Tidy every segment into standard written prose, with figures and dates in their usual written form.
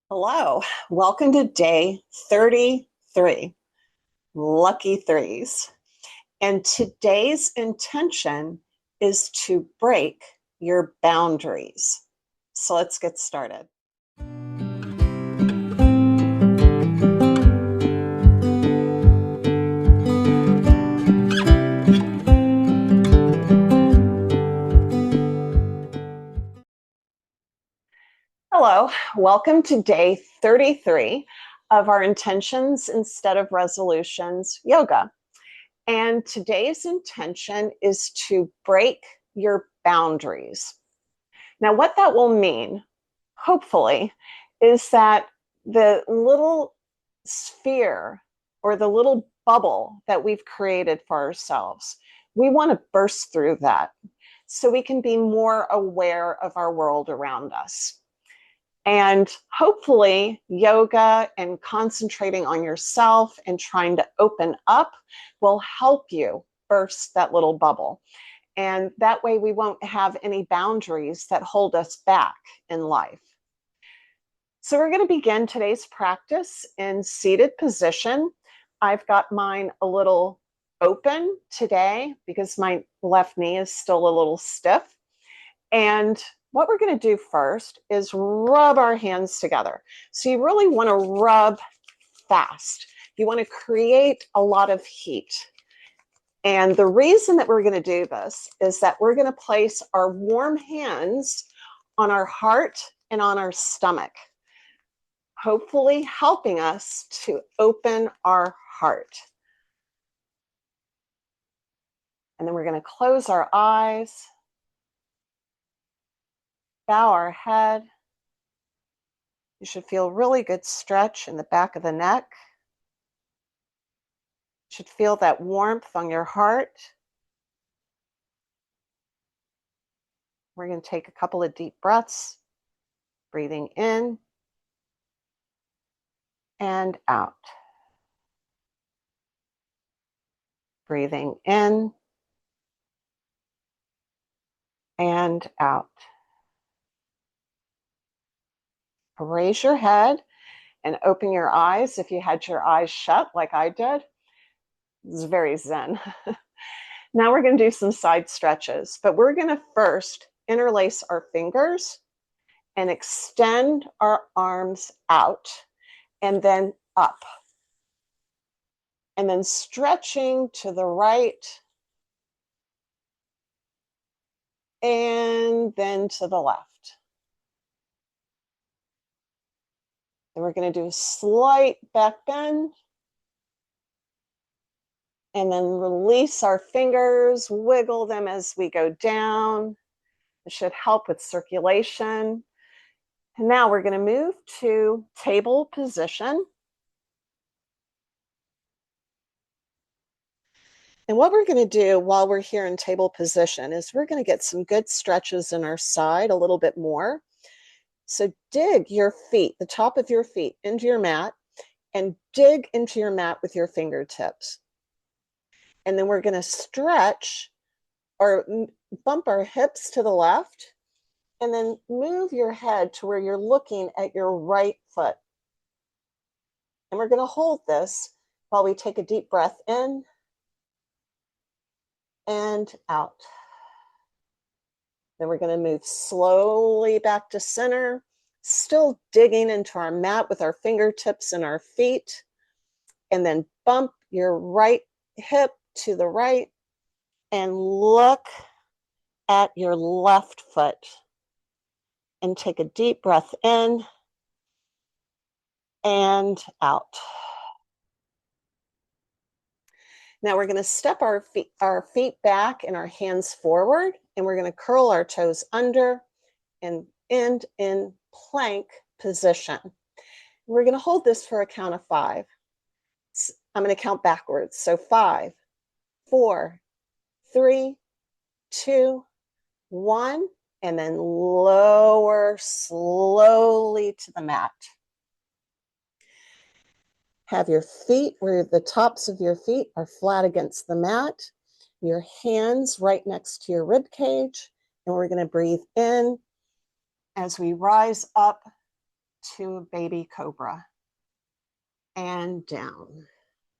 Hello, welcome to day 33, lucky threes. And today's intention is to break your boundaries. So let's get started. Hello, welcome to day 33 of our intentions instead of resolutions yoga. And today's intention is to break your boundaries. Now, what that will mean, hopefully, is that the little sphere or the little bubble that we've created for ourselves, we want to burst through that so we can be more aware of our world around us. And hopefully, yoga and concentrating on yourself and trying to open up will help you burst that little bubble. And that way, we won't have any boundaries that hold us back in life. So, we're going to begin today's practice in seated position. I've got mine a little open today because my left knee is still a little stiff. And what we're going to do first is rub our hands together. So you really want to rub fast. You want to create a lot of heat. And the reason that we're going to do this is that we're going to place our warm hands on our heart and on our stomach, hopefully helping us to open our heart. And then we're going to close our eyes. Bow our head. You should feel really good stretch in the back of the neck. You should feel that warmth on your heart. We're going to take a couple of deep breaths, breathing in and out. Breathing in and out. Raise your head and open your eyes if you had your eyes shut like I did. It's very zen. Now we're going to do some side stretches, but we're going to first interlace our fingers and extend our arms out and then up. And then stretching to the right and then to the left. Then we're going to do a slight back bend. And then release our fingers, wiggle them as we go down. It should help with circulation. And now we're going to move to table position. And what we're going to do while we're here in table position is we're going to get some good stretches in our side a little bit more. So dig your feet, the top of your feet, into your mat and dig into your mat with your fingertips. And then we're going to stretch or bump our hips to the left and then move your head to where you're looking at your right foot. And we're going to hold this while we take a deep breath in and out. Then we're going to move slowly back to center, still digging into our mat with our fingertips and our feet. And then bump your right hip to the right and look at your left foot. And take a deep breath in and out. Now we're going to step our feet back and our hands forward, and we're going to curl our toes under and end in plank position. We're going to hold this for a count of 5. I'm going to count backwards. So 5, 4, 3, 2, 1, and then lower slowly to the mat. Have your feet where the tops of your feet are flat against the mat, your hands right next to your rib cage, and we're going to breathe in as we rise up to a baby cobra. And down.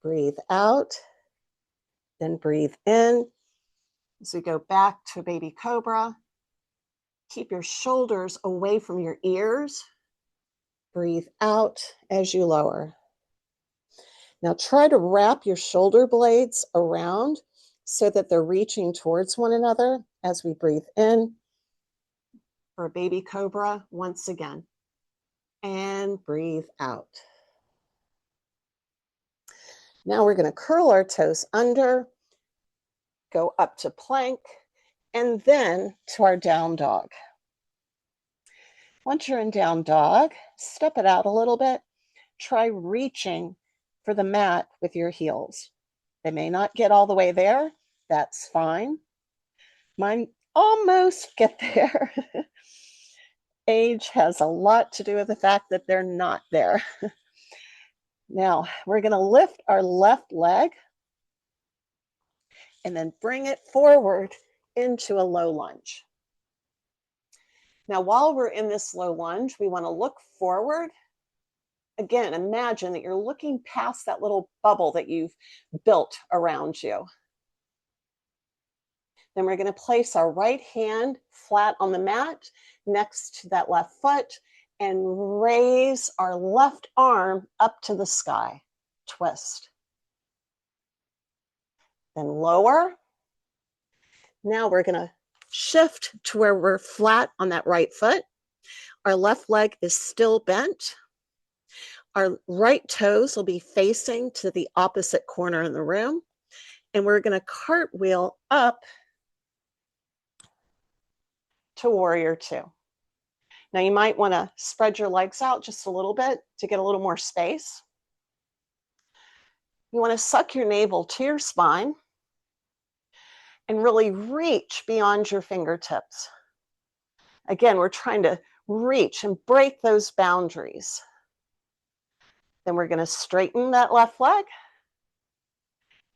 Breathe out, then breathe in. As we go back to a baby cobra, keep your shoulders away from your ears. Breathe out as you lower. Now try to wrap your shoulder blades around so that they're reaching towards one another as we breathe in for a baby cobra once again. And breathe out. Now we're going to curl our toes under, go up to plank, and then to our down dog. Once you're in down dog, step it out a little bit. Try reaching for the mat with your heels. They may not get all the way there. That's fine. Mine almost get there. Age has a lot to do with the fact that they're not there. Now, we're going to lift our left leg and then bring it forward into a low lunge. Now, while we're in this low lunge, we want to look forward. Again, imagine that you're looking past that little bubble that you've built around you. Then we're going to place our right hand flat on the mat next to that left foot and raise our left arm up to the sky. Twist. Then lower. Now we're going to shift to where we're flat on that right foot. Our left leg is still bent. Our right toes will be facing to the opposite corner in the room. And we're going to cartwheel up to warrior two. Now you might want to spread your legs out just a little bit to get a little more space. You want to suck your navel to your spine and really reach beyond your fingertips. Again, we're trying to reach and break those boundaries. Then we're going to straighten that left leg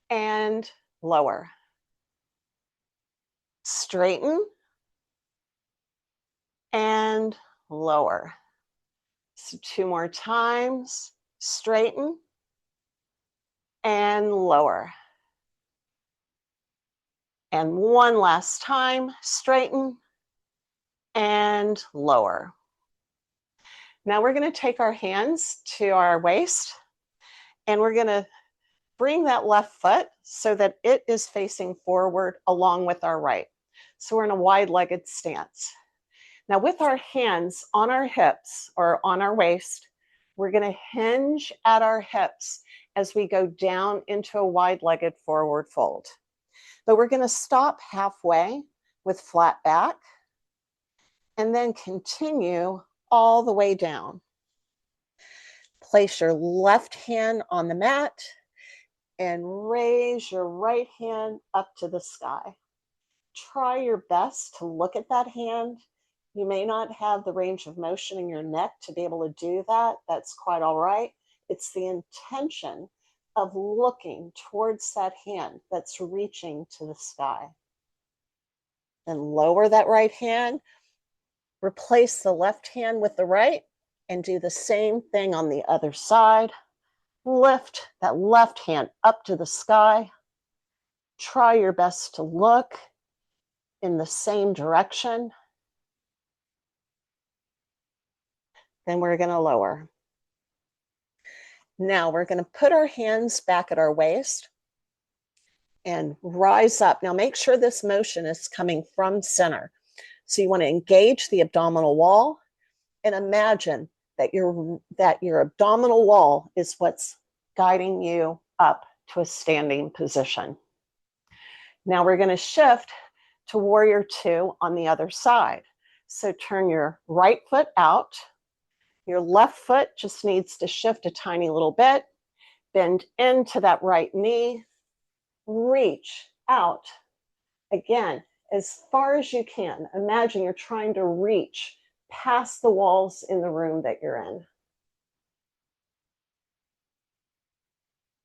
and lower. Straighten and lower. So 2 more times. Straighten and lower. And 1 last time. Straighten and lower. Now we're going to take our hands to our waist and we're going to bring that left foot so that it is facing forward along with our right. So we're in a wide-legged stance. Now with our hands on our hips or on our waist, we're going to hinge at our hips as we go down into a wide-legged forward fold. But we're going to stop halfway with flat back and then continue all the way down. Place your left hand on the mat and raise your right hand up to the sky. Try your best to look at that hand. You may not have the range of motion in your neck to be able to do that. That's quite all right. It's the intention of looking towards that hand that's reaching to the sky. Then lower that right hand, replace the left hand with the right, and do the same thing on the other side. Lift that left hand up to the sky. Try your best to look in the same direction. Then we're going to lower. Now we're going to put our hands back at our waist and rise up. Now make sure this motion is coming from center. So you want to engage the abdominal wall and imagine that your abdominal wall is what's guiding you up to a standing position. Now we're going to shift to warrior two on the other side. So turn your right foot out. Your left foot just needs to shift a tiny little bit. Bend into that right knee. Reach out. Again, as far as you can. Imagine you're trying to reach past the walls in the room that you're in.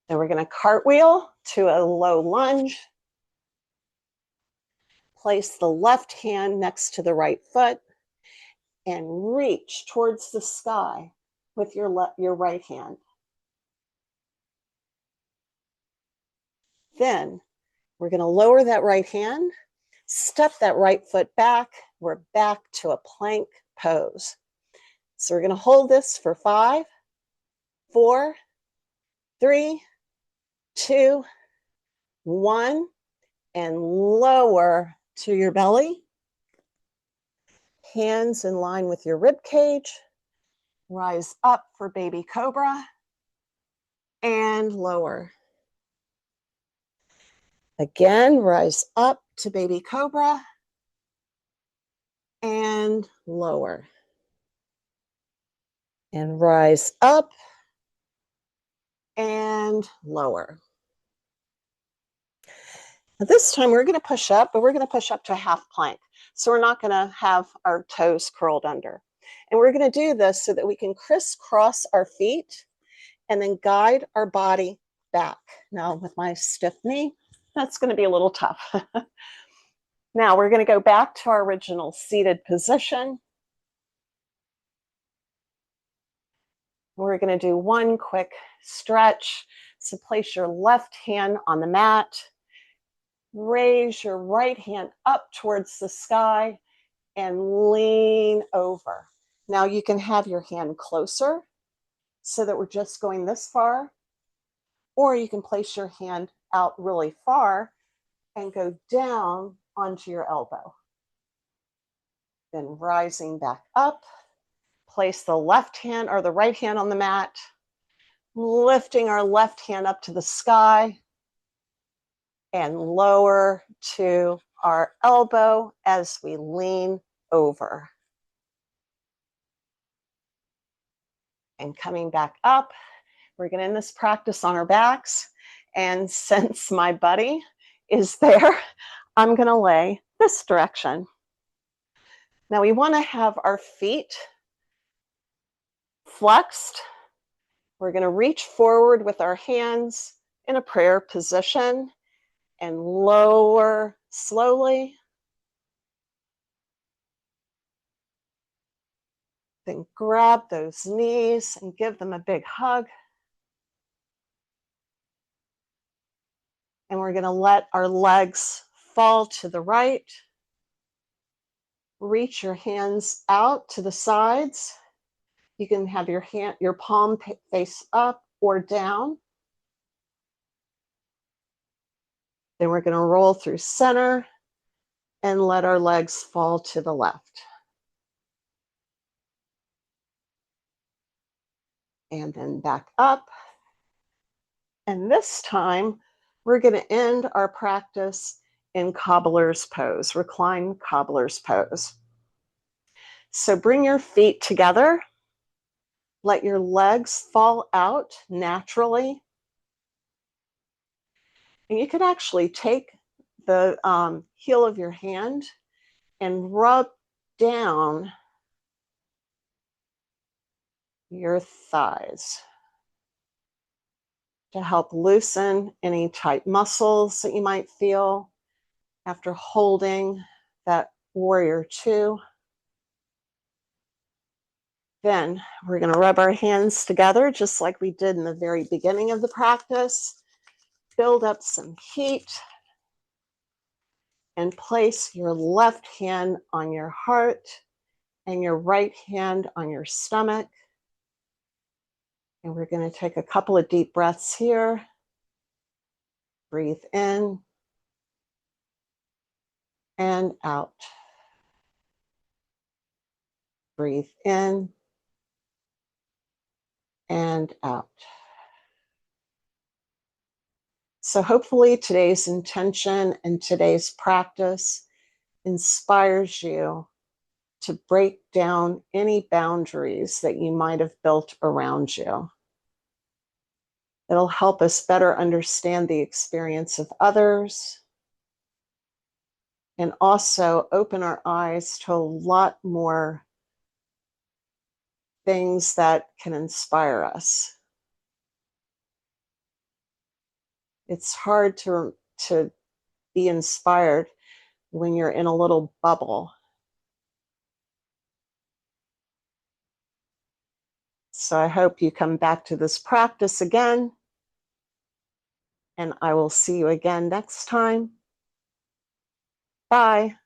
Then we're going to cartwheel to a low lunge. Place the left hand next to the right foot and reach towards the sky with your right hand. Then we're going to lower that right hand, step that right foot back. We're back to a plank pose. So we're going to hold this for 5, 4, 3, 2, 1, and lower to your belly. Hands in line with your rib cage. Rise up for baby cobra and lower. Again, rise up to baby cobra and lower. And rise up and lower. Now this time we're going to push up, but we're going to push up to a half plank. So we're not going to have our toes curled under. And we're going to do this so that we can crisscross our feet and then guide our body back. Now with my stiff knee, that's going to be a little tough. Now we're going to go back to our original seated position. We're going to do one quick stretch. So place your left hand on the mat. Raise your right hand up towards the sky and lean over. Now you can have your hand closer so that we're just going this far, or you can place your hand out really far and go down onto your elbow. Then rising back up, place the left hand or the right hand on the mat, lifting our left hand up to the sky and lower to our elbow as we lean over. And coming back up, we're going to end this practice on our backs. And since my buddy is there, I'm going to lay this direction. Now we want to have our feet flexed. We're going to reach forward with our hands in a prayer position and lower slowly. Then grab those knees and give them a big hug. And we're going to let our legs fall to the right. Reach your hands out to the sides. You can have your palm face up or down. Then we're going to roll through center and let our legs fall to the left. And then back up. And this time, we're going to end our practice in cobbler's pose, reclined cobbler's pose. So bring your feet together. Let your legs fall out naturally. And you could actually take the heel of your hand and rub down your thighs to help loosen any tight muscles that you might feel after holding that warrior two. Then we're going to rub our hands together just like we did in the very beginning of the practice. Build up some heat and place your left hand on your heart and your right hand on your stomach. And we're going to take a couple of deep breaths here. Breathe in and out. Breathe in and out. So hopefully today's intention and today's practice inspires you to break down any boundaries that you might have built around you. It'll help us better understand the experience of others and also open our eyes to a lot more things that can inspire us. It's hard to be inspired when you're in a little bubble. So I hope you come back to this practice again, and I will see you again next time. Bye.